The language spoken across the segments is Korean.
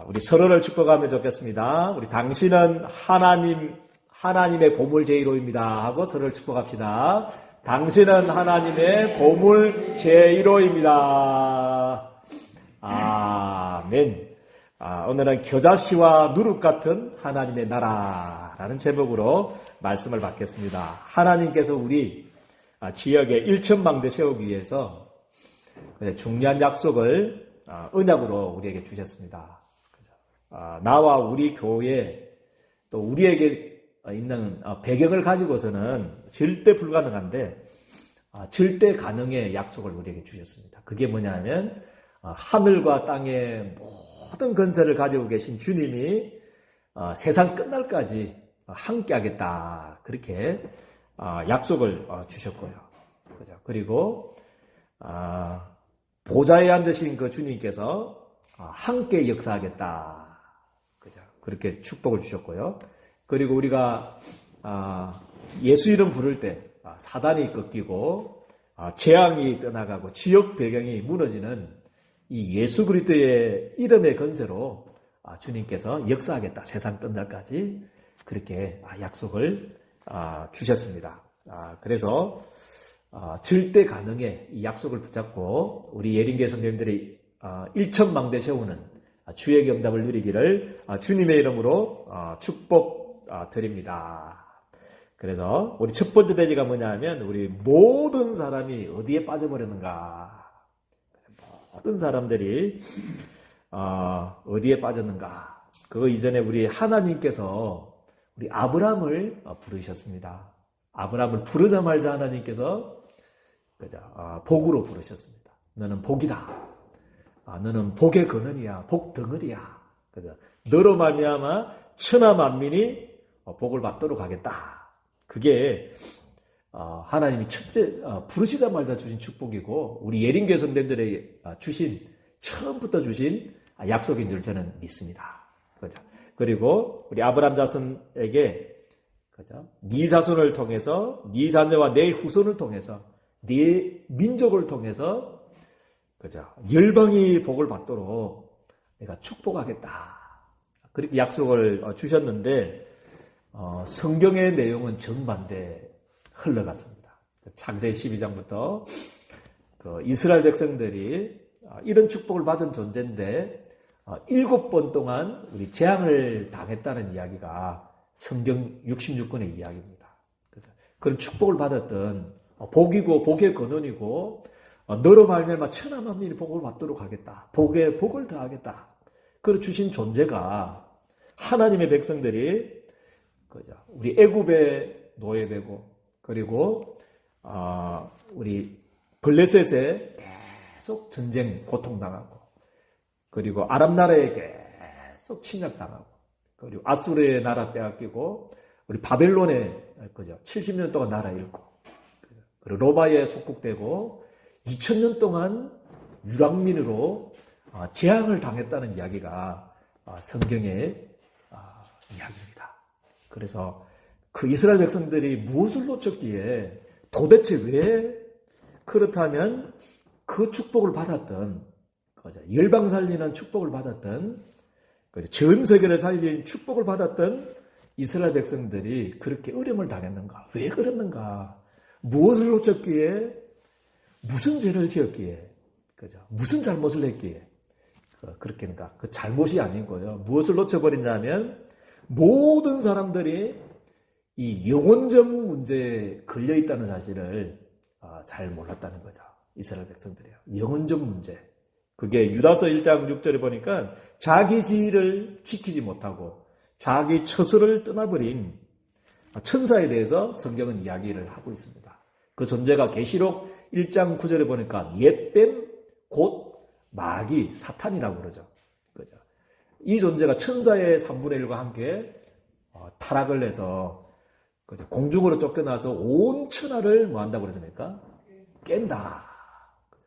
우리 서로를 축복하면 좋겠습니다. 우리 당신은 하나님의 보물 제1호입니다. 하고 서로를 축복합시다. 당신은 하나님의 보물 제1호입니다. 아멘. 오늘은 겨자씨와 누룩 같은 하나님의 나라라는 제목으로 말씀을 받겠습니다. 하나님께서 우리 지역에 1천망대 세우기 위해서 중요한 약속을 언약으로 우리에게 주셨습니다. 나와 우리 교회 또 우리에게 있는 배경을 가지고서는 절대 불가능한데 절대 가능의 약속을 우리에게 주셨습니다. 그게 뭐냐면 하늘과 땅의 모든 건설을 가지고 계신 주님이 세상 끝날까지 함께 하겠다. 그렇게 약속을 주셨고요. 그리고 보좌에 앉으신 그 주님께서 함께 역사하겠다. 그렇게 축복을 주셨고요. 그리고 우리가 예수 이름 부를 때 사단이 꺾이고 재앙이 떠나가고 지역 배경이 무너지는 이 예수 그리스도의 이름의 건세로 주님께서 역사하겠다. 세상 끝날까지 그렇게 약속을 주셨습니다. 그래서 절대 가능의 이 약속을 붙잡고 우리 예린교회 성도님들이 1천망대 세우는 주의 경답을 누리기를 주님의 이름으로 축복드립니다. 그래서 우리 첫 번째 대지가 뭐냐면 우리 모든 사람이 어디에 빠져버렸는가? 모든 사람들이 어디에 빠졌는가? 그거 이전에 우리 하나님께서 우리 아브라함을 부르셨습니다. 아브라함을 부르자마자 하나님께서 복으로 부르셨습니다. 너는 복이다. 너는 복의 근원이야. 복 덩어리야. 너로 말미암아 천하 만민이 복을 받도록 하겠다. 그게 하나님이 첫째 부르시자마자 주신 축복이고 우리 예린교회 성도들에게 처음부터 주신 약속인 줄 저는 믿습니다. 그리고 우리 아브라함 자손에게 네 자손을 통해서 네 자녀와 내 후손을 통해서 네 민족을 통해서 열방이 복을 받도록 내가 축복하겠다. 그렇게 약속을 주셨는데 성경의 내용은 정반대 흘러갔습니다. 창세기 12장부터 이스라엘 백성들이 이런 축복을 받은 존재인데 7번 동안 우리 재앙을 당했다는 이야기가 성경 66권의 이야기입니다. 그런 축복을 받았던 복이고 복의 근원이고 너로 말미암아 천하 만민이 복을 받도록 하겠다. 복에 복을 더하겠다. 그래 주신 존재가 하나님의 백성들이 우리 애굽에 노예되고 그리고 우리 블레셋에 계속 전쟁 고통당하고 그리고 아람 나라에 계속 침략당하고 그리고 아수르의 나라 빼앗기고 우리 바벨론에 70년 동안 나라 잃고 그리고 로마에 속국되고 2000년 동안 유랑민으로 재앙을 당했다는 이야기가 성경의 이야기입니다. 그래서 그 이스라엘 백성들이 무엇을 놓쳤기에 도대체 왜 그렇다면 그 축복을 받았던 열방 살리는 축복을 받았던 전 세계를 살린 축복을 받았던 이스라엘 백성들이 그렇게 어려움을 당했는가? 왜 그랬는가? 무엇을 놓쳤기에 무슨 죄를 지었기에, 무슨 잘못을 했기에, 그렇게인가? 그 잘못이 아니고요. 무엇을 놓쳐버리냐면, 모든 사람들이 이 영혼적 문제에 걸려있다는 사실을 잘 몰랐다는 거죠. 이스라엘 백성들이요. 영혼적 문제. 그게 유다서 1장 6절에 보니까 자기 지위를 지키지 못하고 자기 처소를 떠나버린 천사에 대해서 성경은 이야기를 하고 있습니다. 그 존재가 계시록 1장 9절에 보니까 옛뱀 곧 마귀 사탄이라고 그러죠. 이 존재가 천사의 3분의 1과 함께 타락을 해서 공중으로 쫓겨나서 온 천하를 뭐 한다고 그러십니까? 깬다.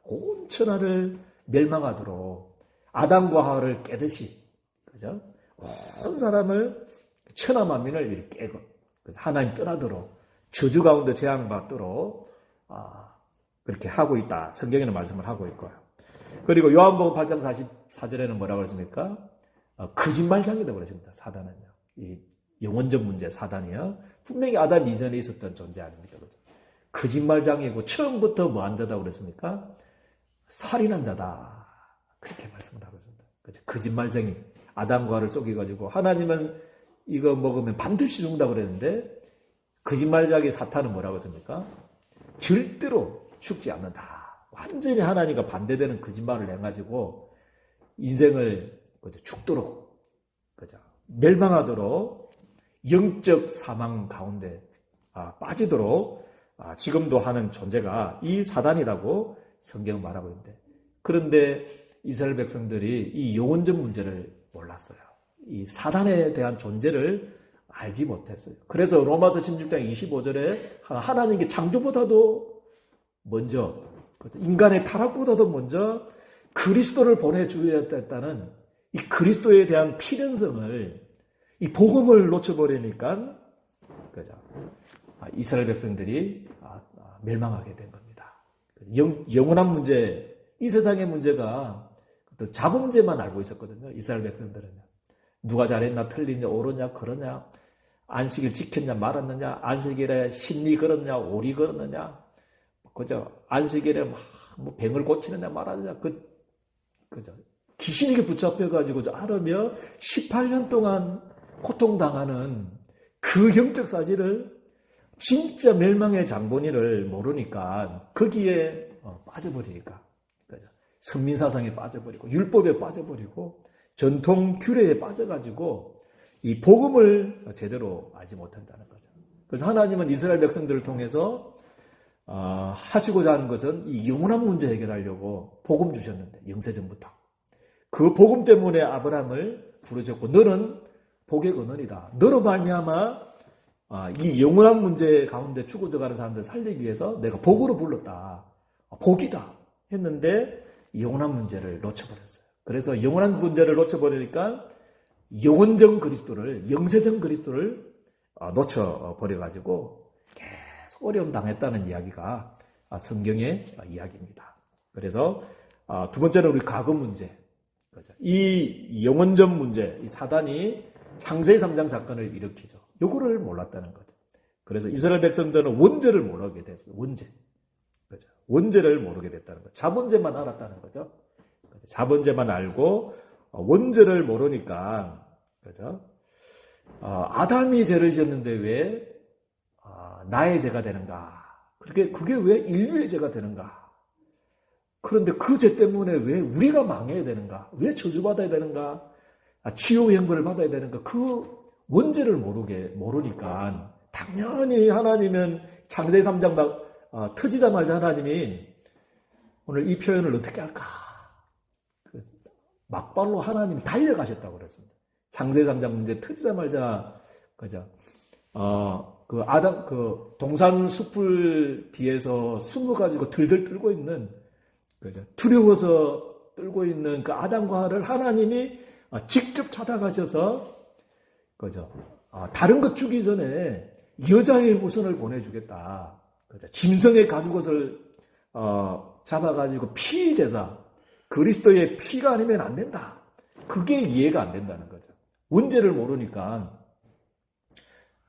온 천하를 멸망하도록 아담과 하와를 깨듯이 온 사람을 천하 만민을 이렇게 깨고 하나님 떠나도록 저주 가운데 재앙받도록 그렇게 하고 있다. 성경에는 말씀을 하고 있고요. 그리고 요한복음 8장 44절에는 뭐라고 했습니까? 거짓말장이라고 그러십니다. 사단은요. 이 영혼적 문제 사단이요. 분명히 아담 이전에 있었던 존재 아닙니까? 그죠? 거짓말장이고 처음부터 뭐 한 자다 그랬습니까? 살인한 자다. 그렇게 말씀을 하고 있습니다. 그죠? 거짓말장이. 아담과 하와를 속여가지고 하나님은 이거 먹으면 반드시 죽는다 그랬는데 거짓말장이 사탄은 뭐라고 했습니까? 절대로 죽지 않는다. 완전히 하나님과 반대되는 거짓말을 해가지고 인생을 그죠? 죽도록 그죠? 멸망하도록 영적 사망 가운데 빠지도록 지금도 하는 존재가 이 사단이라고 성경은 말하고 있는데, 그런데 이스라엘 백성들이 이 영혼적 문제를 몰랐어요. 이 사단에 대한 존재를 알지 못했어요. 그래서 로마서 16장 25절에 하나님께 창조보다도 먼저, 인간의 타락보다도 먼저 그리스도를 보내주어야 했다는 이 그리스도에 대한 필연성을, 이 복음을 놓쳐버리니까 그죠? 이스라엘 백성들이 멸망하게 된 겁니다. 영원한 문제, 이 세상의 문제가 자본제만 알고 있었거든요. 이스라엘 백성들은요. 누가 잘했나 틀리냐 옳으냐 그러냐, 안식일 지켰냐 말았느냐, 안식일에 심리 걸었냐 오리 걸었느냐, 그죠? 안식일에 뭐 병을 고치느냐 말하느냐, 그죠? 귀신에게 붙잡혀가지고 하루며 18년 동안 고통당하는 그 영적 사실을, 진짜 멸망의 장본인을 모르니까 거기에 빠져버리니까, 그죠? 선민사상에 빠져버리고 율법에 빠져버리고 전통 규례에 빠져가지고 이 복음을 제대로 알지 못한다는 거죠. 그래서 하나님은 이스라엘 백성들을 통해서 하시고자 하는 것은 이 영원한 문제 해결하려고 복음 주셨는데, 영세전부터 그 복음 때문에 아브라함을 부르셨고, 너는 복의 근원이다. 너로 말미암아 이 영원한 문제 가운데 죽어져 가는 사람들을 살리기 위해서 내가 복으로 불렀다. 복이다 했는데 영원한 문제를 놓쳐버렸어요. 그래서 영원한 문제를 놓쳐버리니까 영원적 그리스도를, 영세적 그리스도를 놓쳐버려가지고 계속 어려움 당했다는 이야기가 성경의 이야기입니다. 그래서 두 번째는 우리 과거 문제. 이 영원적 문제, 이 사단이 창세기 3장 사건을 일으키죠. 요거를 몰랐다는 거죠. 그래서 이스라엘 백성들은 원죄를 모르게 됐어요. 원죄. 그죠? 원죄를 모르게 됐다는 거죠. 자본죄만 알았다는 거죠. 그죠? 자본죄만 알고 원죄를 모르니까, 그죠? 아담이 죄를 지었는데 왜 나의 죄가 되는가? 그게 왜 인류의 죄가 되는가? 그런데 그 죄 때문에 왜 우리가 망해야 되는가? 왜 저주받아야 되는가? 치유형벌을 받아야 되는가? 그 원죄를 모르니까 당연히 하나님은 창세기 3장 터지자마자 하나님이 오늘 이 표현을 어떻게 할까? 막발로 하나님이 달려가셨다고 그랬습니다. 창세기 3장 문제 터지자마자, 그죠? 동산 숲을 뒤에서 숨어가지고 들들 떨고 있는, 그죠? 두려워서 떨고 있는 그 아담과 하와를 하나님이 직접 찾아가셔서, 그죠? 다른 것 주기 전에 여자의 후손을 보내주겠다. 그죠? 짐승의 가죽옷을 잡아가지고 피제사, 그리스도의 피가 아니면 안 된다. 그게 이해가 안 된다는 거죠. 원죄를 모르니까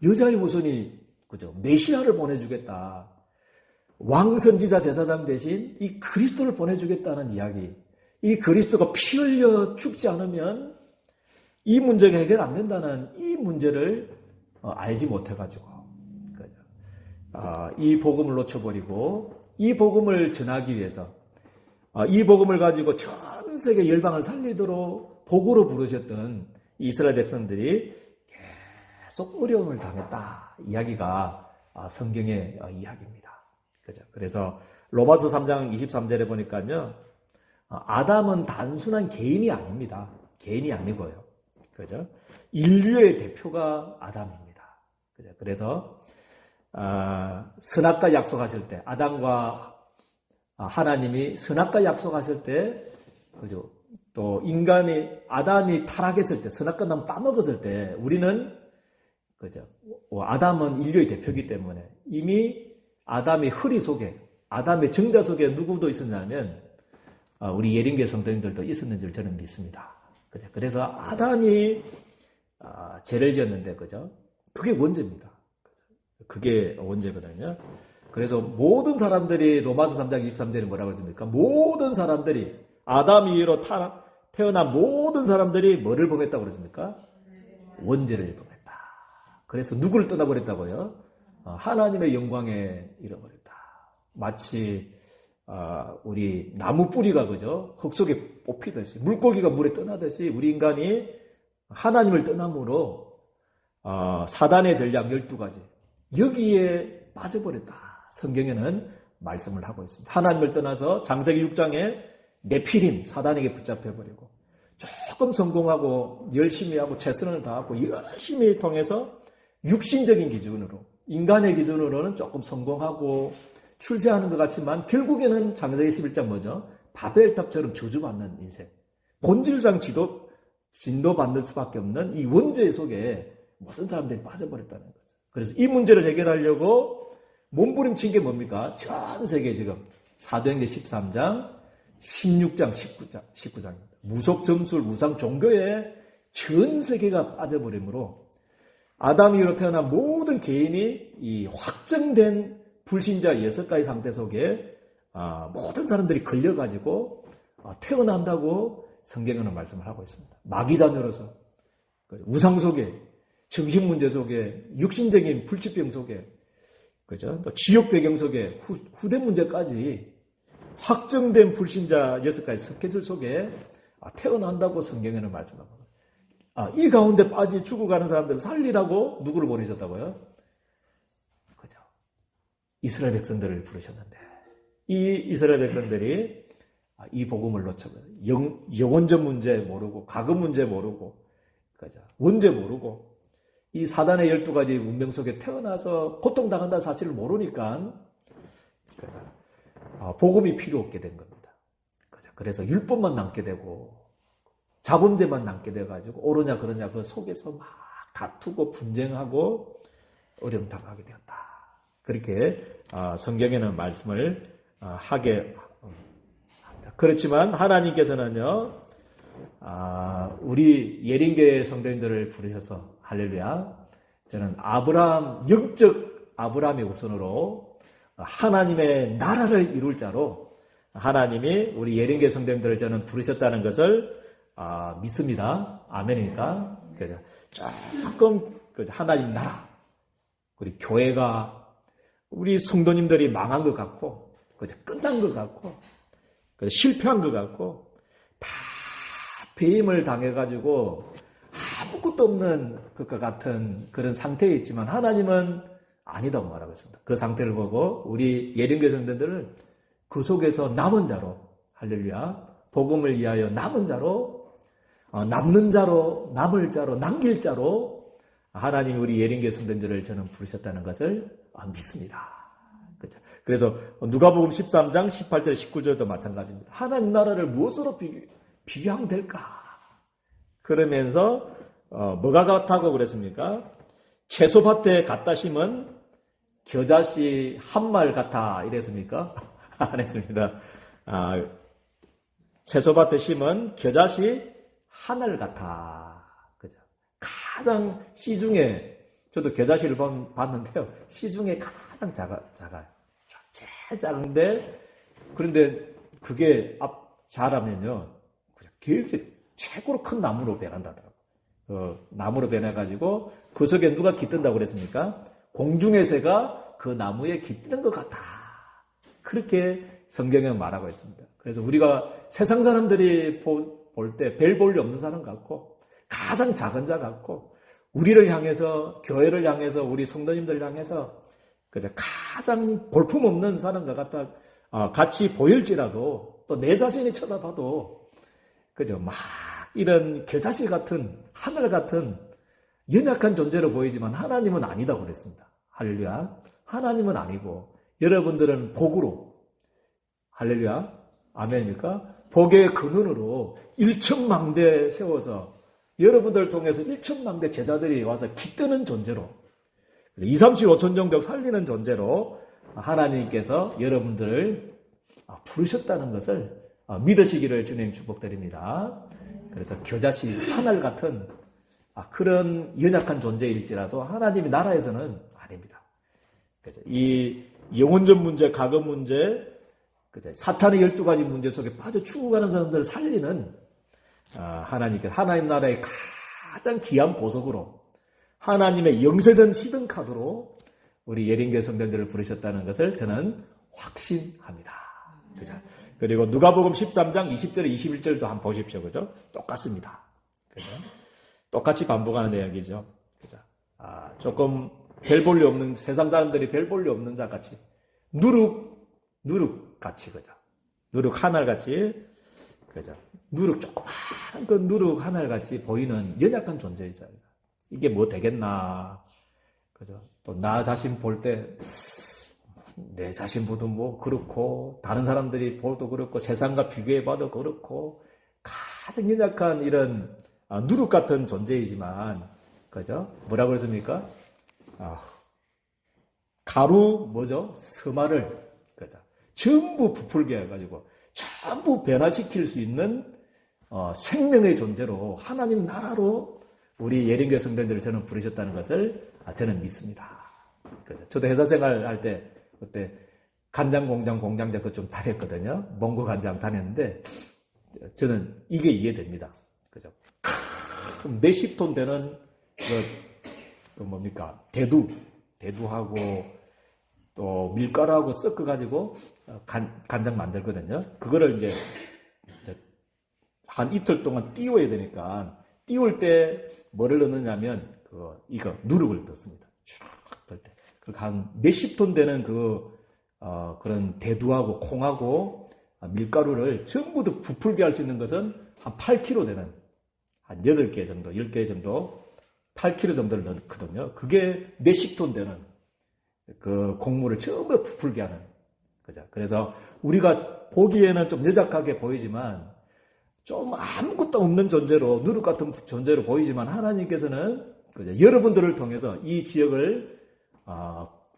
여자의 후손이, 그죠? 메시아를 보내주겠다. 왕 선지자 제사장 대신 이 그리스도를 보내주겠다는 이야기. 이 그리스도가 피 흘려 죽지 않으면 이 문제가 해결 안 된다는 이 문제를 알지 못해가지고, 그죠? 이 복음을 놓쳐버리고 이 복음을 전하기 위해서 이 복음을 가지고 전 세계 열방을 살리도록 복으로 부르셨던 이스라엘 백성들이 계속 어려움을 당했다. 이야기가 성경의 이야기입니다. 그죠? 그래서 로마서 3장 23절에 보니까요, 아담은 단순한 개인이 아닙니다. 개인이 아니고요. 그죠? 인류의 대표가 아담입니다. 그죠? 그래서 선악과 약속하실 때, 아담과 하나님이 선악과 약속하실 때, 그죠? 또 아담이 타락했을 때, 선악과 나무 따먹었을 때, 우리는, 그죠? 아담은 인류의 대표이기 때문에 이미 아담의 허리 속에, 아담의 정자 속에 누구도 있었냐면 우리 예린교 성도님들도 있었는 줄 저는 믿습니다. 그죠? 그래서 아담이 죄를 지었는데, 그죠? 그게 원죄입니다. 그게 원죄거든요. 그래서 모든 사람들이 로마서 3장 23절에 뭐라고 했습니까? 모든 사람들이 아담 이후로 태어난 모든 사람들이 뭐를 범했다고 그랬습니까? 원죄를 범했다. 그래서 누구를 떠나버렸다고요? 하나님의 영광에 잃어버렸다. 마치 우리 나무 뿌리가 그죠? 흙 속에 뽑히듯이 물고기가 물에 떠나듯이 우리 인간이 하나님을 떠남으로 사단의 전략 12가지 여기에 빠져버렸다. 성경에는 말씀을 하고 있습니다. 하나님을 떠나서 창세기 6장에 네피림 사단에게 붙잡혀버리고 조금 성공하고 열심히 하고 최선을 다하고 열심히 통해서 육신적인 기준으로 인간의 기준으로는 조금 성공하고 출세하는 것 같지만 결국에는 창세기 11장 뭐죠? 바벨탑처럼 저주받는 인생. 본질상 진도받는 수밖에 없는 이 원죄 속에 모든 사람들이 빠져버렸다는 거죠. 그래서 이 문제를 해결하려고 몸부림친 게 뭡니까? 전 세계 지금 사도행전 13장, 16장, 19장입니다. 무속 점술, 우상 종교에 전 세계가 빠져버리므로 아담 이후로 태어난 모든 개인이 이 확정된 불신자 6가지 상태 속에 모든 사람들이 걸려가지고 태어난다고 성경에는 말씀을 하고 있습니다. 마귀자녀로서 우상 속에 정신문제 속에 육신적인 불치병 속에 그죠? 또 지역 배경 속에 후대 문제까지 확정된 불신자 6가지 스케줄 속에 태어난다고 성경에는 말씀합니다. 이 가운데 빠지 죽어가는 사람들을 살리라고 누구를 보내셨다고요? 그죠? 이스라엘 백성들을 부르셨는데 이 이스라엘 백성들이 이 복음을 놓쳐버려요. 영원전 문제 모르고 가금 문제 모르고 그죠? 원죄 모르고 이 사단의 12가지 운명 속에 태어나서 고통당한다는 사실을 모르니까 그죠? 복음이 필요 없게 된 겁니다. 그죠? 그래서 율법만 남게 되고 자범죄만 남게 돼가지고 옳으냐 그러냐 그 속에서 막 다투고 분쟁하고 어려움당하게 되었다. 그렇게 성경에는 말씀을 하게 합니다. 그렇지만 하나님께서는요 우리 예린교회 성도님들을 부르셔서 할렐루야 저는 영적 아브라함의 우선으로 하나님의 나라를 이룰 자로 하나님이 우리 예린교회 성도님들을 저는 부르셨다는 것을 믿습니다. 아멘입니까? 그죠? 조금 하나님 나라 우리 교회가 우리 성도님들이 망한 것 같고 그죠? 끝난 것 같고 그죠? 실패한 것 같고 다 배임을 당해가지고 아무것도 없는 것과 같은 그런 상태에 있지만 하나님은 아니다고 말하고 있습니다. 그 상태를 보고 우리 예린교회 성도들을 그 속에서 남은 자로 할렐루야 복음을 위하여 남은 자로 남는 자로 남을 자로 남길 자로 하나님 우리 예린교회 성도들을 저는 부르셨다는 것을 믿습니다. 그렇죠? 그래서 누가복음 13장 18절 19절도 마찬가지입니다. 하나님 나라를 무엇으로 비교하면 될까? 그러면서 뭐가 같다고 그랬습니까? 채소밭에 갖다 심은 겨자씨 한 말 같아 이랬습니까? 안 했습니다. 채소밭에 심은 겨자씨 하늘 같아. 그죠? 가장 시중에 저도 겨자씨를 봤는데요. 시중에 가장 작아요. 제일 작은데 그런데 그게 자라면요. 굉장히 최고로 큰 나무로 변한다더라고요. 나무로 변해가지고 그 속에 누가 깃든다고 그랬습니까? 공중의 새가 그 나무에 깃드는 것 같아. 그렇게 성경에 말하고 있습니다. 그래서 우리가 세상 사람들이 볼 때 별 볼 일 없는 사람 같고 가장 작은 자 같고 우리를 향해서 교회를 향해서 우리 성도님들 향해서 그저 가장 볼품없는 사람과 같아 같이 보일지라도 또 내 자신이 쳐다봐도 그죠 막 이런 겨자씨 같은 하늘 같은 연약한 존재로 보이지만 하나님은 아니다고 그랬습니다. 할렐루야. 하나님은 아니고 여러분들은 복으로 할렐루야. 아멘입니까? 복의 근원으로 일천망대 세워서 여러분들을 통해서 일천망대 제자들이 와서 깃드는 존재로 2, 3, 7, 5천 정도 살리는 존재로 하나님께서 여러분들을 부르셨다는 것을 믿으시기를 주님 축복드립니다. 그래서 겨자씨 하늘 같은 그런 연약한 존재일지라도 하나님의 나라에서는 아닙니다. 그죠? 이 영혼적 문제, 가금 문제, 그죠? 사탄의 12가지 문제 속에 빠져 죽어가는 사람들을 살리는 하나님께서 하나님 나라의 가장 귀한 보석으로 하나님의 영세전 히든 카드로 우리 예린교회 성도들을 부르셨다는 것을 저는 확신합니다. 그죠? 그리고 누가복음 13장 20절에 21절도 한번 보십시오. 그죠? 똑같습니다. 그죠? 똑같이 반복하는 내용이죠. 그죠? 조금 별 볼 일 없는, 세상 사람들이 별 볼 일 없는 자 같이, 누룩 같이, 그죠? 누룩 하늘 같이, 그죠? 누룩 조그마한 그 누룩 하늘 같이 보이는 연약한 존재이잖아요. 이게 뭐 되겠나. 그죠? 또 나 자신 볼 때, 내 자신 보도 뭐 그렇고, 다른 사람들이 보도 그렇고, 세상과 비교해봐도 그렇고, 가장 연약한 이런 누룩 같은 존재이지만, 그죠? 뭐라고 그랬습니까? 가루, 뭐죠? 서마를, 그죠? 전부 부풀게 해가지고, 전부 변화시킬 수 있는, 생명의 존재로, 하나님 나라로 우리 예린교회 성도들을 저는 부르셨다는 것을 저는 믿습니다. 그죠? 저도 회사 생활 할 때, 그때 간장 공장 공장장 그거 좀 다녔거든요. 몽고 간장 다녔는데, 저는 이게 이해됩니다. 그죠? 몇십 톤 되는, 뭡니까? 대두하고, 또 밀가루하고 섞어가지고, 간장 만들거든요. 그거를 이제, 한 이틀 동안 띄워야 되니까, 띄울 때 뭐를 넣느냐면, 이거, 누룩을 넣습니다. 쫙 뜰 때. 그렇게 한 몇십 톤 되는 그런 대두하고 콩하고 밀가루를 전부 다 부풀게 할 수 있는 것은 한 8kg 되는, 한 8개 정도, 10개 정도, 8kg 정도를 넣거든요. 그게 몇십 톤 되는 그 곡물을 전부 부풀게 하는 거죠. 그래서 우리가 보기에는 좀 여작하게 보이지만 좀 아무것도 없는 존재로, 누룩 같은 존재로 보이지만 하나님께서는 그죠? 여러분들을 통해서 이 지역을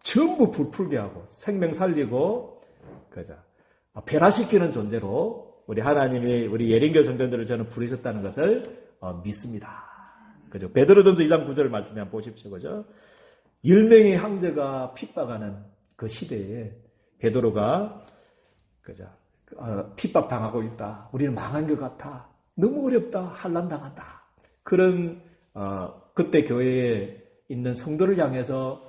전부 부풀게 하고 생명 살리고 그죠? 변화시키는 존재로 우리 하나님이 우리 예린교회 성도들을 저는 부르셨다는 것을 믿습니다. 그죠? 베드로전서 2장 9절 말씀에 한번 보십시오. 그죠? 10명의 형제가 핍박하는 그 시대에 베드로가 그죠? 핍박당하고 있다. 우리는 망한 것 같아. 너무 어렵다. 환난당한다. 그런 그때 교회에 있는 성도를 향해서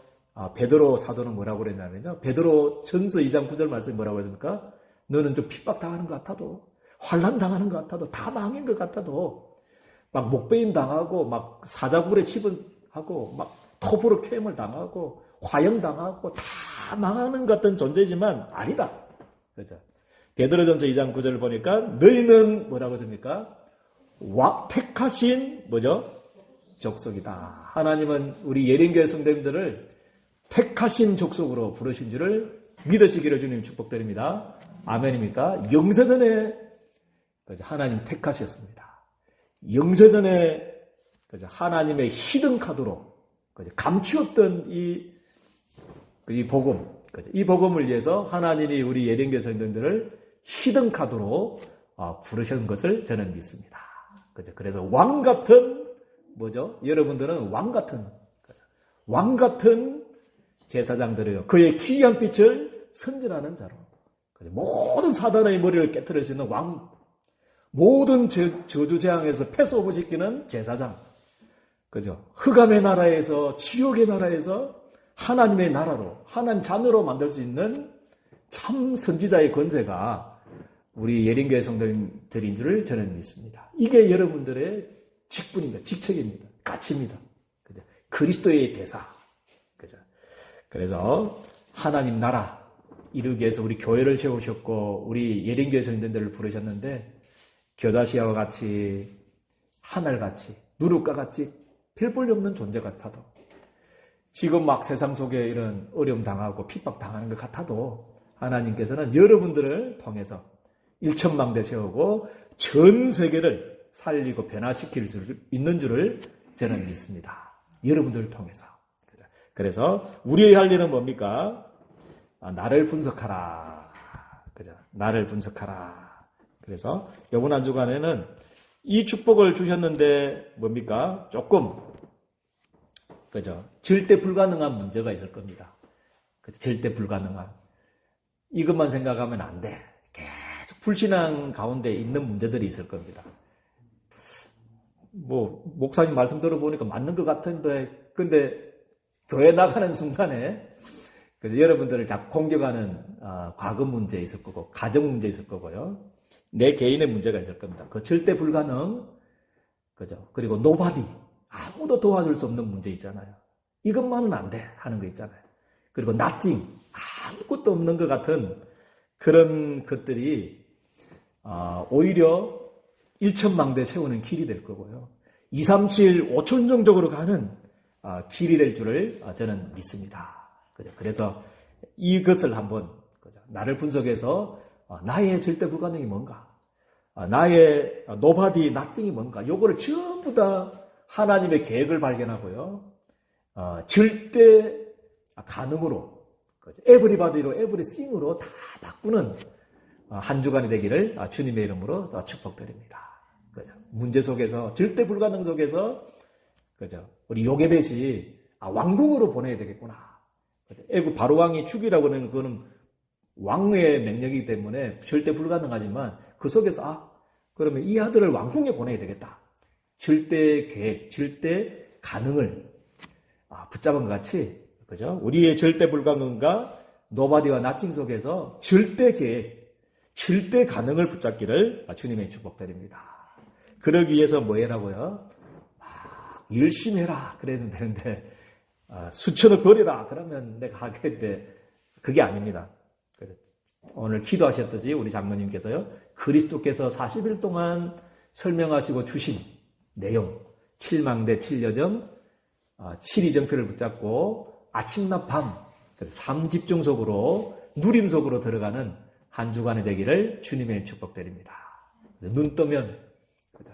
베드로 사도는 뭐라고 그랬냐면요. 베드로 전서 2장 9절 말씀이 뭐라고 했습니까? 너는 좀 핍박당하는 것 같아도, 환난당하는 것 같아도, 다 망한 것 같아도, 막 목베인 당하고, 막 사자굴에 치분하고, 막 톱으로 쾌임을 당하고, 화형 당하고, 다 망하는 것 같은 존재지만 아니다. 그렇죠? 베드로전서 2장 9절을 보니까 너희는 뭐라고 했습니까? 택하신 뭐죠? 족속이다. 하나님은 우리 예린교회 성도님들을 택하신 족속으로 부르신 줄을 믿으시기를 주님 축복드립니다. 아멘입니까? 영세전에 하나님 택하셨습니다. 영세전에 하나님의 히든 카드로 감추었던 이 복음, 이 복음을 위해서 하나님이 우리 예린교회 성도님들을 히든 카드로 부르신 것을 저는 믿습니다. 그래서 왕 같은 뭐죠? 여러분들은 왕 같은 제사장들이요. 그의 기이한 빛을 선전하는 자로. 모든 사단의 머리를 깨트릴 수 있는 왕. 모든 저주 재앙에서 패소부시키는 제사장. 그죠? 흑암의 나라에서, 지옥의 나라에서 하나님의 나라로, 하나님 자녀로 만들 수 있는 참 선지자의 권세가 우리 예린교회 성도들인 줄을 저는 믿습니다. 이게 여러분들의 직분입니다. 직책입니다. 가치입니다. 그죠? 그리스도의 대사. 그죠? 그래서 하나님 나라 이루기 위해서 우리 교회를 세우셨고 우리 예린교회 성도들을 부르셨는데 겨자씨와 같이 하늘같이 누룩과 같이 별 볼 일 없는 존재 같아도 지금 막 세상 속에 이런 어려움 당하고 핍박 당하는 것 같아도 하나님께서는 여러분들을 통해서 1천망대 세우고 전 세계를 살리고 변화시킬 수 있는 줄을 저는 믿습니다. 여러분들을 통해서. 그래서 우리의 할 일은 뭡니까? 나를 분석하라. 그죠? 나를 분석하라. 그래서 이번 한 주간에는 이 축복을 주셨는데 뭡니까? 조금 그죠? 절대 불가능한 문제가 있을 겁니다. 절대 불가능한. 이것만 생각하면 안 돼. 계속 불신앙 가운데 있는 문제들이 있을 겁니다. 목사님 말씀 들어보니까 맞는 것 같은데, 근데 교회 나가는 순간에 여러분들을 자꾸 공격하는 과거 문제 있을 거고, 가정 문제 있을 거고요. 내 개인의 문제가 있을 겁니다. 그 절대 불가능, 그죠? 그리고 nobody, 아무도 도와줄 수 없는 문제 있잖아요. 이것만은 안 돼 하는 거 있잖아요. 그리고 nothing, 아무것도 없는 것 같은 그런 것들이 오히려 1천망대 세우는 길이 될 거고요. 2, 3, 7, 5천 정적으로 가는 길이 될 줄을 저는 믿습니다. 그죠? 그래서 이것을 한번 나를 분석해서 나의 절대 불가능이 뭔가, 나의 nobody, nothing이 뭔가, 요거를 전부 다 하나님의 계획을 발견하고요. 절대 가능으로, everybody로, everything으로 다 바꾸는 한 주간이 되기를 주님의 이름으로 축복드립니다. 그죠? 문제 속에서, 절대 불가능 속에서, 그죠? 우리 요게벳이 왕궁으로 보내야 되겠구나. 그죠? 애굽 바로왕이 죽이라고 하는 그거는 왕의 명령이기 때문에 절대 불가능하지만 그 속에서 그러면 이 아들을 왕궁에 보내야 되겠다. 절대 계획, 절대 가능을 붙잡은 것 같이, 그죠? 우리의 절대 불가능과 노바디와 나칭 속에서 절대 계획, 절대 가능을 붙잡기를 주님의 축복드립니다. 그러기 위해서 뭐 해라고요? 열심히 해라. 그래도 되는데, 수천억 벌이라. 그러면 내가 하겠는데, 그게 아닙니다. 그래서 오늘 기도하셨듯이 우리 장로님께서요, 그리스도께서 40일 동안 설명하시고 주신 내용, 7망대 7여정, 7이정표를 붙잡고 아침낮 밤, 그래서 삶집중 속으로, 누림 속으로 들어가는 한 주간이 되기를 주님의 축복드립니다. 눈 뜨면, 그죠?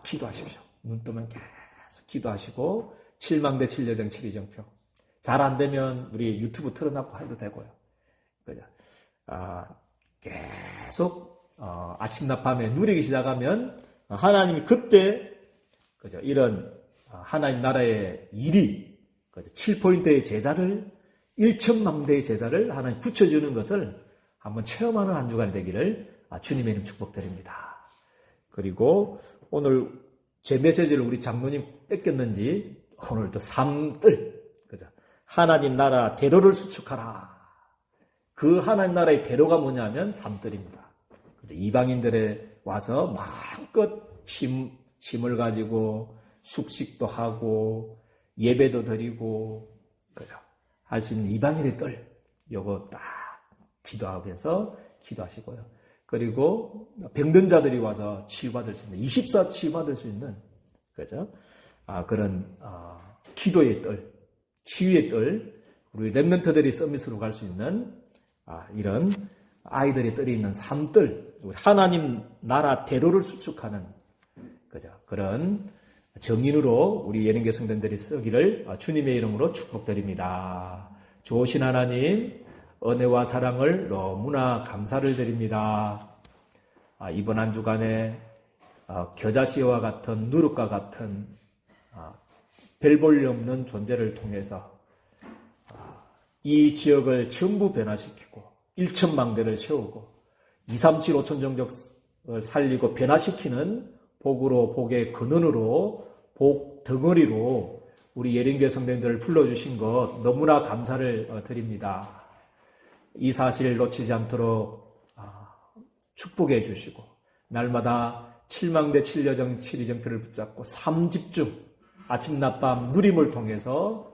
기도하십시오. 눈 뜨면 계속 기도하시고, 7망대 7여정 7이정표. 잘 안 되면 우리 유튜브 틀어놓고 해도 되고요. 그죠? 계속, 아침낮 밤에 누리기 시작하면, 하나님이 그때, 그죠? 이런, 하나님 나라의 일이, 그죠? 7포인트의 제자를, 1천망대의 제자를 하나님 붙여주는 것을 한번 체험하는 한 주간이 되기를 주님의 이름 축복드립니다. 그리고 오늘 제 메시지를 우리 장로님 뺏겼는지 오늘도 삶들, 그죠? 하나님 나라 대로를 수축하라. 그 하나님 나라의 대로가 뭐냐면 삶들입니다. 이방인들에 와서 마음껏 힘을 가지고 숙식도 하고 예배도 드리고, 그죠? 할 수 있는 이방인의 뜰, 요거 딱 기도하면서 기도하시고요. 그리고 병든 자들이 와서 치유받을 수 있는, 24 치유받을 수 있는, 그죠? 그런, 기도의 뜰, 치유의 뜰, 우리 랩런트들이 서밋으로 갈 수 있는, 이런 아이들의 뜰이 있는 삶들, 하나님 나라 대로를 수축하는, 그죠? 그런 정인으로 우리 예능계 성도들이 쓰기를 주님의 이름으로 축복드립니다. 좋으신 하나님, 은혜와 사랑을 너무나 감사를 드립니다. 이번 한 주간에 겨자씨와 같은 누룩과 같은 별 볼일 없는 존재를 통해서 이 지역을 전부 변화시키고 1천망대를 세우고 2, 3, 7, 5천 정적을 살리고 변화시키는 복으로, 복의 근원으로, 복 덩어리로 우리 예린교회 성도님들을 불러주신 것 너무나 감사를 드립니다. 이 사실을 놓치지 않도록 축복해 주시고 날마다 7망대 7여정 7이정표를 붙잡고 삶집중, 아침 낮밤 누림을 통해서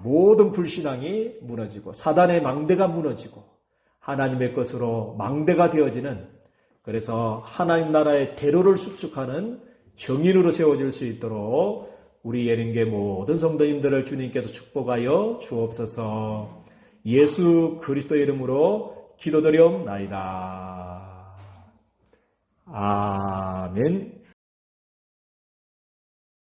모든 불신앙이 무너지고 사단의 망대가 무너지고 하나님의 것으로 망대가 되어지는, 그래서 하나님 나라의 대로를 수축하는 정인으로 세워질 수 있도록 우리 예린교회 모든 성도님들을 주님께서 축복하여 주옵소서. 예수 그리스도의 이름으로 기도드리옵나이다. 아멘.